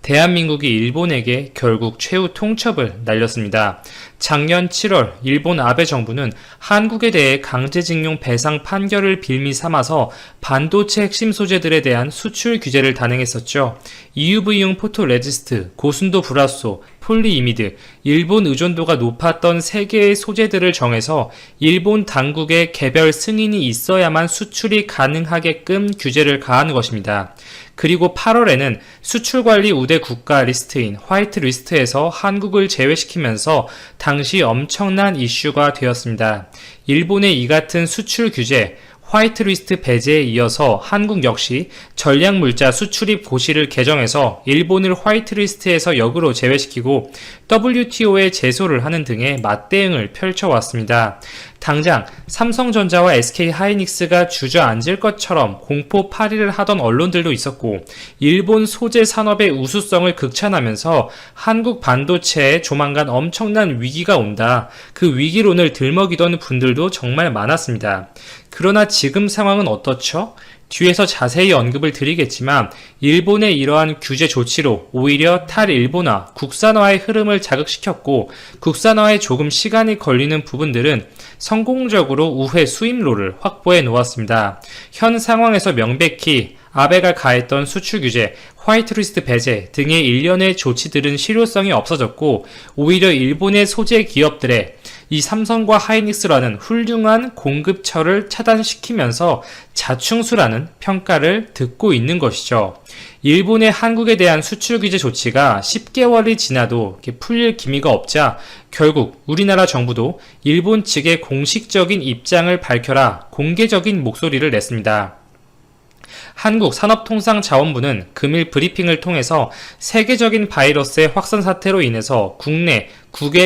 대한민국이 일본에게 결국 최후 통첩을 날렸습니다. 작년 7월 일본 아베 정부는 한국에 대해 강제징용 배상 판결을 빌미 삼아서 반도체 핵심 소재들에 대한 수출 규제를 단행했었죠. EUV용 포토레지스트, 고순도 불화소, 폴리이미드, 일본 의존도가 높았던 3개의 소재들을 정해서 일본 당국의 개별 승인이 있어야만 수출이 가능하게끔 규제를 가한 것입니다. 그리고 8월에는 수출관리 우대 국가 리스트인 화이트 리스트에서 한국을 제외시키면서 당시 엄청난 이슈가 되었습니다. 일본의 이 같은 수출 규제, 화이트리스트 배제에 이어서 한국 역시 전략물자 수출입 고시를 개정해서 일본을 화이트리스트에서 역으로 제외시키고 WTO에 제소를 하는 등의 맞대응을 펼쳐왔습니다. 당장 삼성전자와 SK하이닉스가 주저앉을 것처럼 공포파리를 하던 언론들도 있었고 일본 소재 산업의 우수성을 극찬하면서 한국 반도체에 조만간 엄청난 위기가 온다. 그 위기론을 들먹이던 분들도 정말 많았습니다. 그러나 지금 상황은 어떻죠? 뒤에서 자세히 언급을 드리겠지만 일본의 이러한 규제 조치로 오히려 탈일본화, 국산화의 흐름을 자극시켰고 국산화에 조금 시간이 걸리는 부분들은 성공적으로 우회 수입로를 확보해 놓았습니다. 현 상황에서 명백히 아베가 가했던 수출 규제, 화이트리스트 배제 등의 일련의 조치들은 실효성이 없어졌고 오히려 일본의 소재 기업들의 이 삼성과 하이닉스라는 훌륭한 공급처를 차단시키면서 자충수라는 평가를 듣고 있는 것이죠. 일본의 한국에 대한 수출 규제 조치가 10개월이 지나도 풀릴 기미가 없자 결국 우리나라 정부도 일본 측의 공식적인 입장을 밝혀라 공개적인 목소리를 냈습니다. 한국산업통상자원부는 금일 브리핑을 통해서 세계적인 바이러스의 확산 사태로 인해서 국내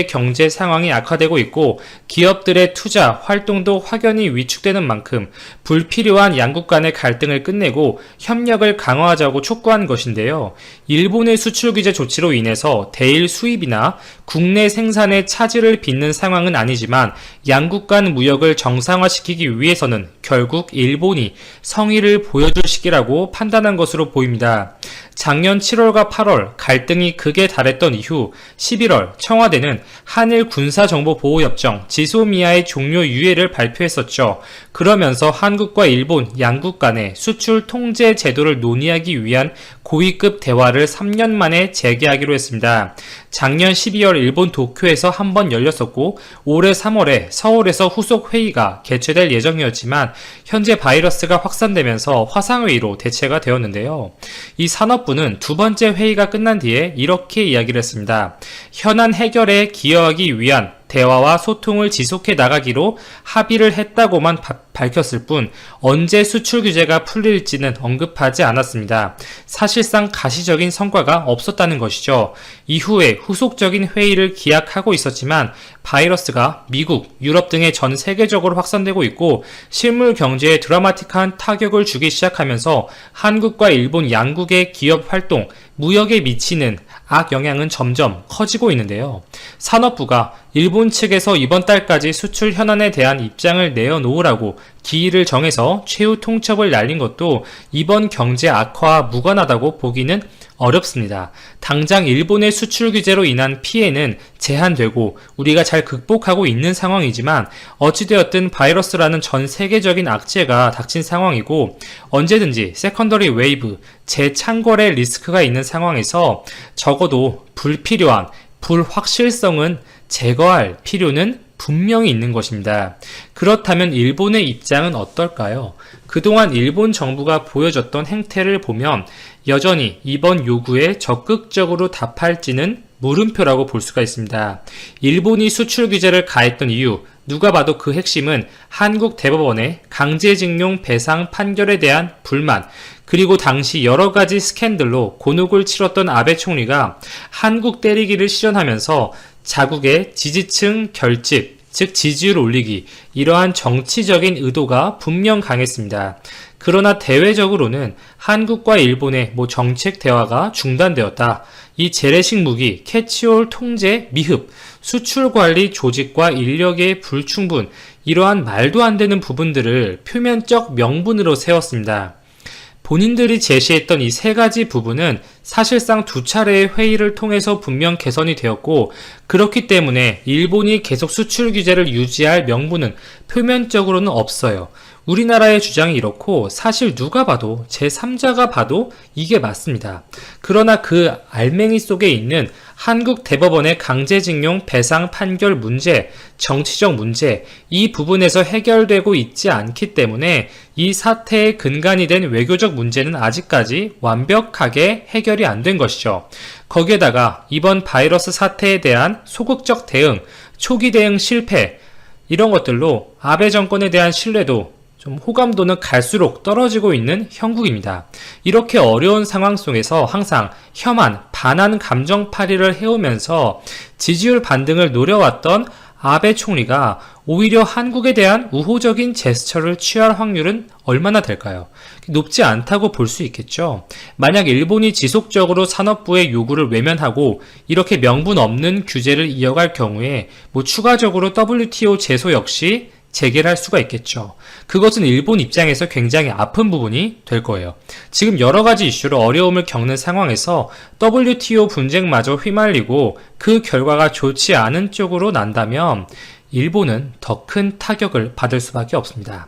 경제 상황이 악화되고 있고 기업들의 투자, 활동도 확연히 위축되는 만큼 불필요한 양국 간의 갈등을 끝내고 협력을 강화하자고 촉구한 것인데요. 일본의 수출 규제 조치로 인해서 대일 수입이나 국내 생산에 차질을 빚는 상황은 아니지만 양국 간 무역을 정상화시키기 위해서는 결국 일본이 성의를 보여줄 시기라고 판단한 것으로 보입니다. 작년 7월과 8월 갈등이 극에 달했던 이후 11월 청와대는 한일 군사정보보호협정 지소미아의 종료 유예를 발표했었죠. 그러면서 한국과 일본 양국 간의 수출 통제 제도를 논의하기 위한 고위급 대화를 3년 만에 재개하기로 했습니다. 작년 12월 일본 도쿄에서 한 번 열렸었고 올해 3월에 서울에서 후속 회의가 개최될 예정이었지만 현재 바이러스가 확산되면서 화상회의로 대체가 되었는데요. 이 산업부는 두 번째 회의가 끝난 뒤에 이렇게 이야기를 했습니다. 현안 해결에 기여하기 위한 대화와 소통을 지속해 나가기로 합의를 했다고만 밝혔을 뿐 언제 수출 규제가 풀릴지는 언급하지 않았습니다. 사실상 가시적인 성과가 없었다는 것이죠. 이후에 후속적인 회의를 기약하고 있었지만 바이러스가 미국, 유럽 등의 전 세계적으로 확산되고 있고 실물 경제에 드라마틱한 타격을 주기 시작하면서 한국과 일본 양국의 기업 활동, 무역에 미치는 악영향은 점점 커지고 있는데요. 산업부가 일본 측에서 이번 달까지 수출 현안에 대한 입장을 내어놓으라고 기일을 정해서 최후 통첩을 날린 것도 이번 경제 악화와 무관하다고 보기는 어렵습니다. 당장 일본의 수출 규제로 인한 피해는 제한되고 우리가 잘 극복하고 있는 상황이지만 어찌되었든 바이러스라는 전 세계적인 악재가 닥친 상황이고 언제든지 세컨더리 웨이브, 재창궐의 리스크가 있는 상황에서 적어도 불필요한 불확실성은 제거할 필요는 분명히 있는 것입니다. 그렇다면 일본의 입장은 어떨까요? 그동안 일본 정부가 보여줬던 행태를 보면 여전히 이번 요구에 적극적으로 답할지는 물음표라고 볼 수가 있습니다. 일본이 수출 규제를 가했던 이유, 누가 봐도 그 핵심은 한국 대법원의 강제징용 배상 판결에 대한 불만, 그리고 당시 여러가지 스캔들로 곤혹을 치렀던 아베 총리가 한국 때리기를 실현하면서 자국의 지지층 결집, 즉 지지율을 올리기, 이러한 정치적인 의도가 분명 강했습니다. 그러나 대외적으로는 한국과 일본의 정책 대화가 중단되었다. 이 재래식 무기, 캐치올 통제 미흡, 수출 관리 조직과 인력의 불충분, 이러한 말도 안 되는 부분들을 표면적 명분으로 세웠습니다. 본인들이 제시했던 이 세 가지 부분은 사실상 두 차례의 회의를 통해서 분명 개선이 되었고, 그렇기 때문에 일본이 계속 수출 규제를 유지할 명분은 표면적으로는 없어요. 우리나라의 주장이 이렇고 사실 누가 봐도 제3자가 봐도 이게 맞습니다. 그러나 그 알맹이 속에 있는 한국 대법원의 강제징용 배상 판결 문제, 정치적 문제, 이 부분에서 해결되고 있지 않기 때문에 이 사태의 근간이 된 외교적 문제는 아직까지 완벽하게 해결이 안 된 것이죠. 거기에다가 이번 바이러스 사태에 대한 소극적 대응, 초기 대응 실패, 이런 것들로 아베 정권에 대한 신뢰도, 좀 호감도는 갈수록 떨어지고 있는 형국입니다. 이렇게 어려운 상황 속에서 항상 혐한, 반한 감정팔이를 해오면서 지지율 반등을 노려왔던 아베 총리가 오히려 한국에 대한 우호적인 제스처를 취할 확률은 얼마나 될까요? 높지 않다고 볼 수 있겠죠. 만약 일본이 지속적으로 산업부의 요구를 외면하고 이렇게 명분 없는 규제를 이어갈 경우에 추가적으로 WTO 제소 역시 재개를 할 수가 있겠죠. 그것은 일본 입장에서 굉장히 아픈 부분이 될 거예요. 지금 여러 가지 이슈로 어려움을 겪는 상황에서 WTO 분쟁마저 휘말리고 그 결과가 좋지 않은 쪽으로 난다면 일본은 더 큰 타격을 받을 수밖에 없습니다.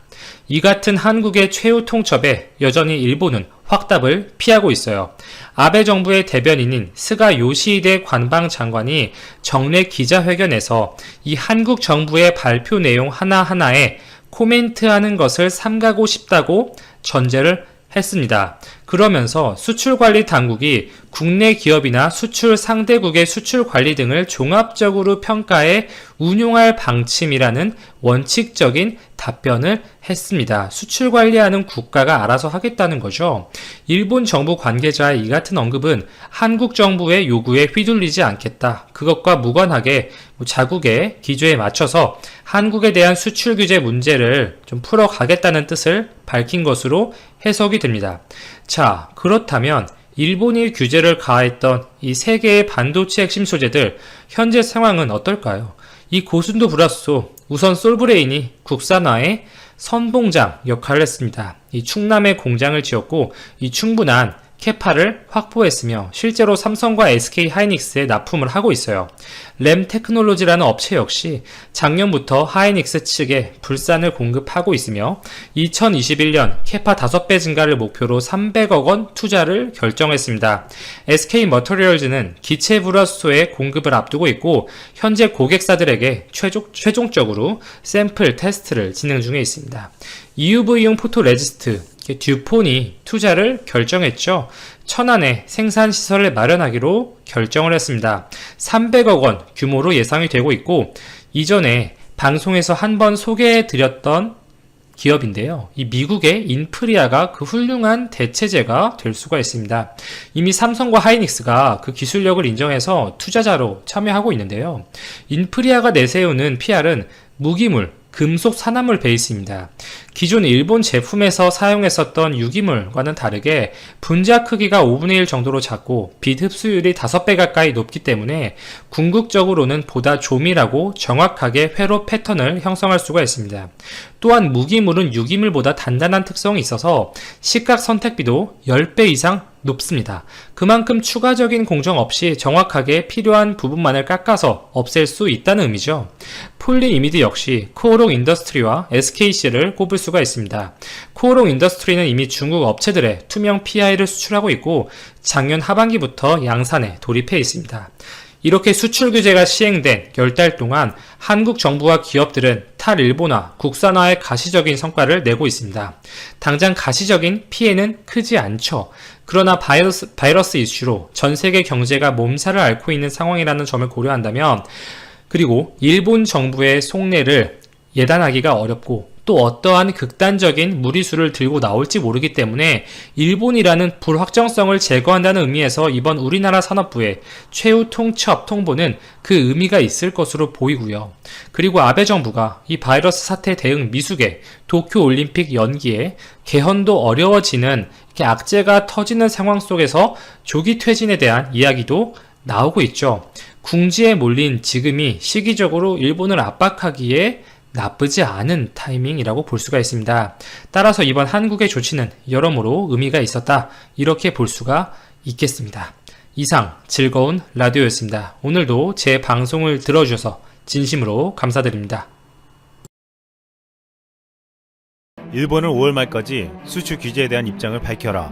이 같은 한국의 최후 통첩에 여전히 일본은 확답을 피하고 있어요. 아베 정부의 대변인인 스가 요시히데 관방장관이 정례 기자회견에서 이 한국 정부의 발표 내용 하나하나에 코멘트하는 것을 삼가고 싶다고 전제를 했습니다. 그러면서 수출관리 당국이 국내 기업이나 수출 상대국의 수출 관리 등을 종합적으로 평가해 운용할 방침이라는 원칙적인 답변을 했습니다. 수출 관리하는 국가가 알아서 하겠다는 거죠. 일본 정부 관계자의 이 같은 언급은 한국 정부의 요구에 휘둘리지 않겠다. 그것과 무관하게 자국의 기조에 맞춰서 한국에 대한 수출 규제 문제를 좀 풀어가겠다는 뜻을 밝힌 것으로 해석이 됩니다. 자, 그렇다면 일본이 규제를 가했던 이 세 개의 반도체 핵심 소재들, 현재 상황은 어떨까요? 이 고순도 불화소, 우선 솔브레인이 국산화의 선봉장 역할을 했습니다. 이 충남에 공장을 지었고 이 충분한 캐파를 확보했으며 실제로 삼성과 SK 하이닉스에 납품을 하고 있어요. 램 테크놀로지라는 업체 역시 작년부터 하이닉스 측에 불산을 공급하고 있으며 2021년 캐파 5배 증가를 목표로 300억 원 투자를 결정했습니다. SK 머터리얼즈는 기체 불화소의 공급을 앞두고 있고 현재 고객사들에게 최종적으로 샘플 테스트를 진행 중에 있습니다. EUV용 포토레지스트 듀폰이 투자를 결정했죠. 천안에 생산시설을 마련하기로 결정을 했습니다. 300억 원 규모로 예상이 되고 있고 이전에 방송에서 한번 소개해드렸던 기업인데요. 이 미국의 인프리아가 그 훌륭한 대체제가 될 수가 있습니다. 이미 삼성과 하이닉스가 그 기술력을 인정해서 투자자로 참여하고 있는데요. 인프리아가 내세우는 PR은 무기물, 금속 산화물 베이스입니다. 기존 일본 제품에서 사용했었던 유기물과는 다르게 분자 크기가 5분의 1 정도로 작고 빛 흡수율이 5배 가까이 높기 때문에 궁극적으로는 보다 조밀하고 정확하게 회로 패턴을 형성할 수가 있습니다. 또한 무기물은 유기물보다 단단한 특성이 있어서 시각 선택비도 10배 이상 높습니다. 그만큼 추가적인 공정 없이 정확하게 필요한 부분만을 깎아서 없앨 수 있다는 의미죠. 폴리이미드 역시 코오롱 인더스트리와 SKC를 꼽을 수가 있습니다. 코오롱 인더스트리는 이미 중국 업체들의 투명 PI를 수출하고 있고 작년 하반기부터 양산에 돌입해 있습니다. 이렇게 수출 규제가 시행된 10달 동안 한국 정부와 기업들은 탈일본화, 국산화의 가시적인 성과를 내고 있습니다. 당장 가시적인 피해는 크지 않죠. 그러나 바이러스 이슈로 전 세계 경제가 몸살을 앓고 있는 상황이라는 점을 고려한다면, 그리고 일본 정부의 속내를 예단하기가 어렵고 또 어떠한 극단적인 무리수를 들고 나올지 모르기 때문에 일본이라는 불확정성을 제거한다는 의미에서 이번 우리나라 산업부의 최후 통첩 통보는 그 의미가 있을 것으로 보이고요. 그리고 아베 정부가 이 바이러스 사태 대응 미숙에 도쿄올림픽 연기에 개헌도 어려워지는 이렇게 악재가 터지는 상황 속에서 조기 퇴진에 대한 이야기도 나오고 있죠. 궁지에 몰린 지금이 시기적으로 일본을 압박하기에 나쁘지 않은 타이밍이라고 볼 수가 있습니다. 따라서 이번 한국의 조치는 여러모로 의미가 있었다. 이렇게 볼 수가 있겠습니다. 이상 즐거운 라디오였습니다. 오늘도 제 방송을 들어주셔서 진심으로 감사드립니다. 일본은 5월 말까지 수출 규제에 대한 입장을 밝혀라.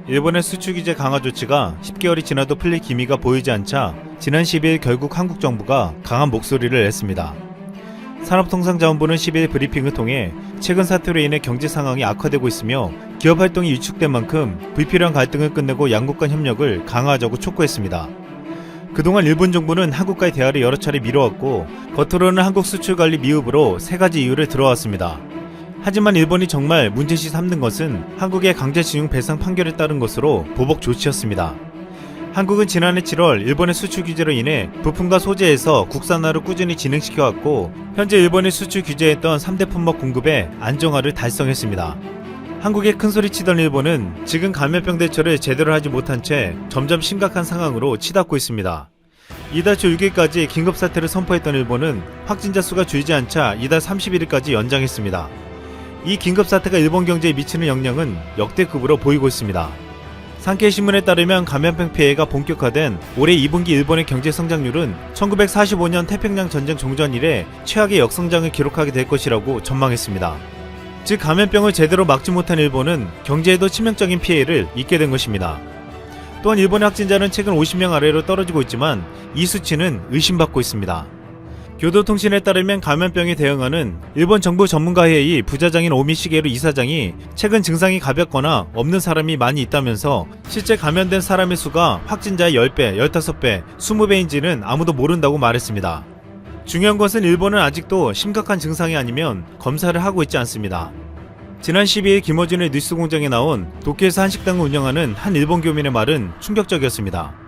일본의 수출 규제 강화 조치가 10개월이 지나도 풀릴 기미가 보이지 않자 지난 12일 결국 한국 정부가 강한 목소리를 냈습니다. 산업통상자원부는 12일 브리핑을 통해 최근 사태로 인해 경제 상황이 악화되고 있으며 기업 활동이 위축된 만큼 불필요한 갈등을 끝내고 양국 간 협력을 강화하자고 촉구했습니다. 그동안 일본 정부는 한국과의 대화를 여러 차례 미뤄왔고 겉으로는 한국 수출 관리 미흡으로 3가지 이유를 들어왔습니다. 하지만 일본이 정말 문제시 삼는 것은 한국의 강제징용 배상 판결에 따른 것으로 보복 조치였습니다. 한국은 지난해 7월 일본의 수출 규제로 인해 부품과 소재에서 국산화를 꾸준히 진행시켜왔고 현재 일본이 수출 규제했던 3대 품목 공급의 안정화를 달성했습니다. 한국에 큰소리치던 일본은 지금 감염병 대처를 제대로 하지 못한 채 점점 심각한 상황으로 치닫고 있습니다. 이달 초 6일까지 긴급사태를 선포했던 일본은 확진자 수가 줄지 않자 이달 31일까지 연장했습니다. 이 긴급사태가 일본 경제에 미치는 영향은 역대급으로 보이고 있습니다. 산케이신문에 따르면 감염병 피해가 본격화된 올해 2분기 일본의 경제 성장률은 1945년 태평양 전쟁 종전 이래 최악의 역성장을 기록하게 될 것이라고 전망했습니다. 즉 감염병을 제대로 막지 못한 일본은 경제에도 치명적인 피해를 입게 된 것입니다. 또한 일본의 확진자는 최근 50명 아래로 떨어지고 있지만 이 수치는 의심받고 있습니다. 교도통신에 따르면 감염병에 대응하는 일본 정부 전문가회의 부자장인 오미 시게루 이사장이 최근 증상이 가볍거나 없는 사람이 많이 있다면서 실제 감염된 사람의 수가 확진자의 10배, 15배, 20배인지는 아무도 모른다고 말했습니다. 중요한 것은 일본은 아직도 심각한 증상이 아니면 검사를 하고 있지 않습니다. 지난 12일 김어준의 뉴스공장에 나온 도쿄에서 한식당을 운영하는 한 일본 교민의 말은 충격적이었습니다.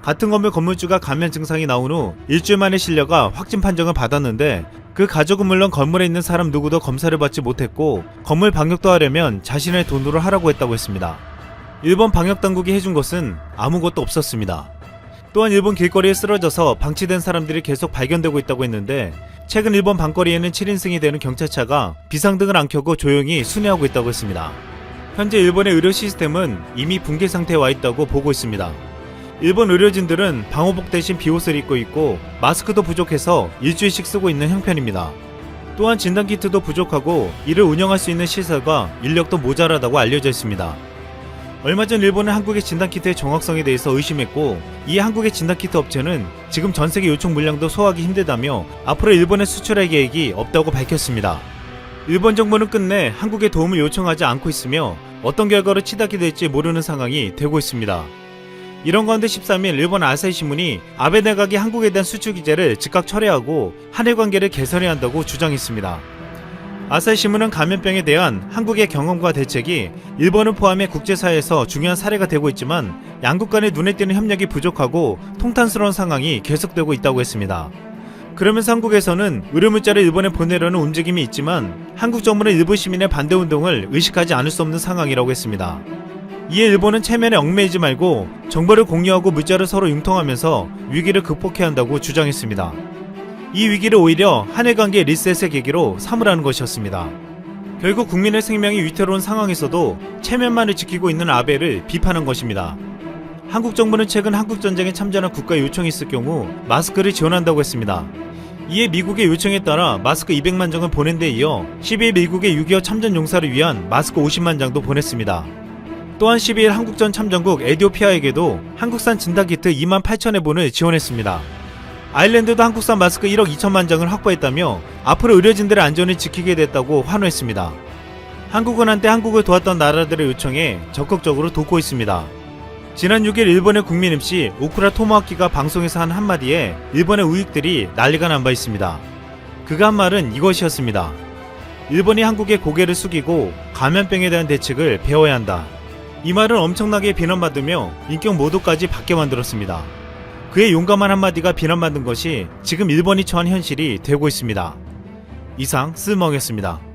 같은 건물 건물주가 감염 증상이 나온 후 일주일 만에 실려가 확진 판정을 받았는데 그 가족은 물론 건물에 있는 사람 누구도 검사를 받지 못했고 건물 방역도 하려면 자신의 돈으로 하라고 했다고 했습니다. 일본 방역당국이 해준 것은 아무것도 없었습니다. 또한 일본 길거리에 쓰러져서 방치된 사람들이 계속 발견되고 있다고 했는데 최근 일본 밤거리에는 7인승이 되는 경찰차가 비상등을 안 켜고 조용히 순회하고 있다고 했습니다. 현재 일본의 의료 시스템은 이미 붕괴 상태에 와 있다고 보고 있습니다. 일본 의료진들은 방호복 대신 비옷을 입고 있고 마스크도 부족해서 일주일씩 쓰고 있는 형편입니다. 또한 진단키트도 부족하고 이를 운영할 수 있는 시설과 인력도 모자라다고 알려져 있습니다. 얼마 전 일본은 한국의 진단키트의 정확성에 대해서 의심했고 이에 한국의 진단키트 업체는 지금 전세계 요청 물량도 소화하기 힘들다며 앞으로 일본에 수출할 계획이 없다고 밝혔습니다. 일본 정부는 끝내 한국에 도움을 요청하지 않고 있으며 어떤 결과로 치닫게 될지 모르는 상황이 되고 있습니다. 이런 가운데 13일 일본 아사히 신문이 아베 내각이 한국에 대한 수출 규제를 즉각 철회하고 한일 관계를 개선해야 한다고 주장했습니다. 아사히 신문은 감염병에 대한 한국의 경험과 대책이 일본을 포함해 국제사회에서 중요한 사례가 되고 있지만 양국 간의 눈에 띄는 협력이 부족하고 통탄스러운 상황이 계속되고 있다고 했습니다. 그러면서 한국에서는 의료물자를 일본에 보내려는 움직임이 있지만 한국 정부는 일부 시민의 반대 운동을 의식하지 않을 수 없는 상황이라고 했습니다. 이에 일본은 체면에 얽매이지 말고 정보를 공유하고 물자를 서로 융통하면서 위기를 극복해야 한다고 주장했습니다. 이 위기를 오히려 한일 관계 리셋의 계기로 삼으라는 것이었습니다. 결국 국민의 생명이 위태로운 상황에서도 체면만을 지키고 있는 아베를 비판한 것입니다. 한국 정부는 최근 한국전쟁에 참전한 국가의 요청이 있을 경우 마스크를 지원한다고 했습니다. 이에 미국의 요청에 따라 마스크 200만 장을 보낸 데 이어 12일 미국의 6.25 참전 용사를 위한 마스크 50만 장도 보냈습니다. 또한 12일 한국전 참전국 에티오피아에게도 한국산 진단키트 2만 8천여 본을 지원했습니다. 아일랜드도 한국산 마스크 1억 2천만 장을 확보했다며 앞으로 의료진들의 안전을 지키게 됐다고 환호했습니다. 한국은 한때 한국을 도왔던 나라들의 요청에 적극적으로 돕고 있습니다. 지난 6일 일본의 국민 MC 오쿠라 토모아키가 방송에서 한 한마디에 일본의 우익들이 난리가 난 바 있습니다. 그가 한 말은 이것이었습니다. 일본이 한국의 고개를 숙이고 감염병에 대한 대책을 배워야 한다. 이 말은 엄청나게 비난받으며 인격 모독까지 받게 만들었습니다. 그의 용감한 한마디가 비난받은 것이 지금 일본이 처한 현실이 되고 있습니다. 이상 쓸멍이었습니다.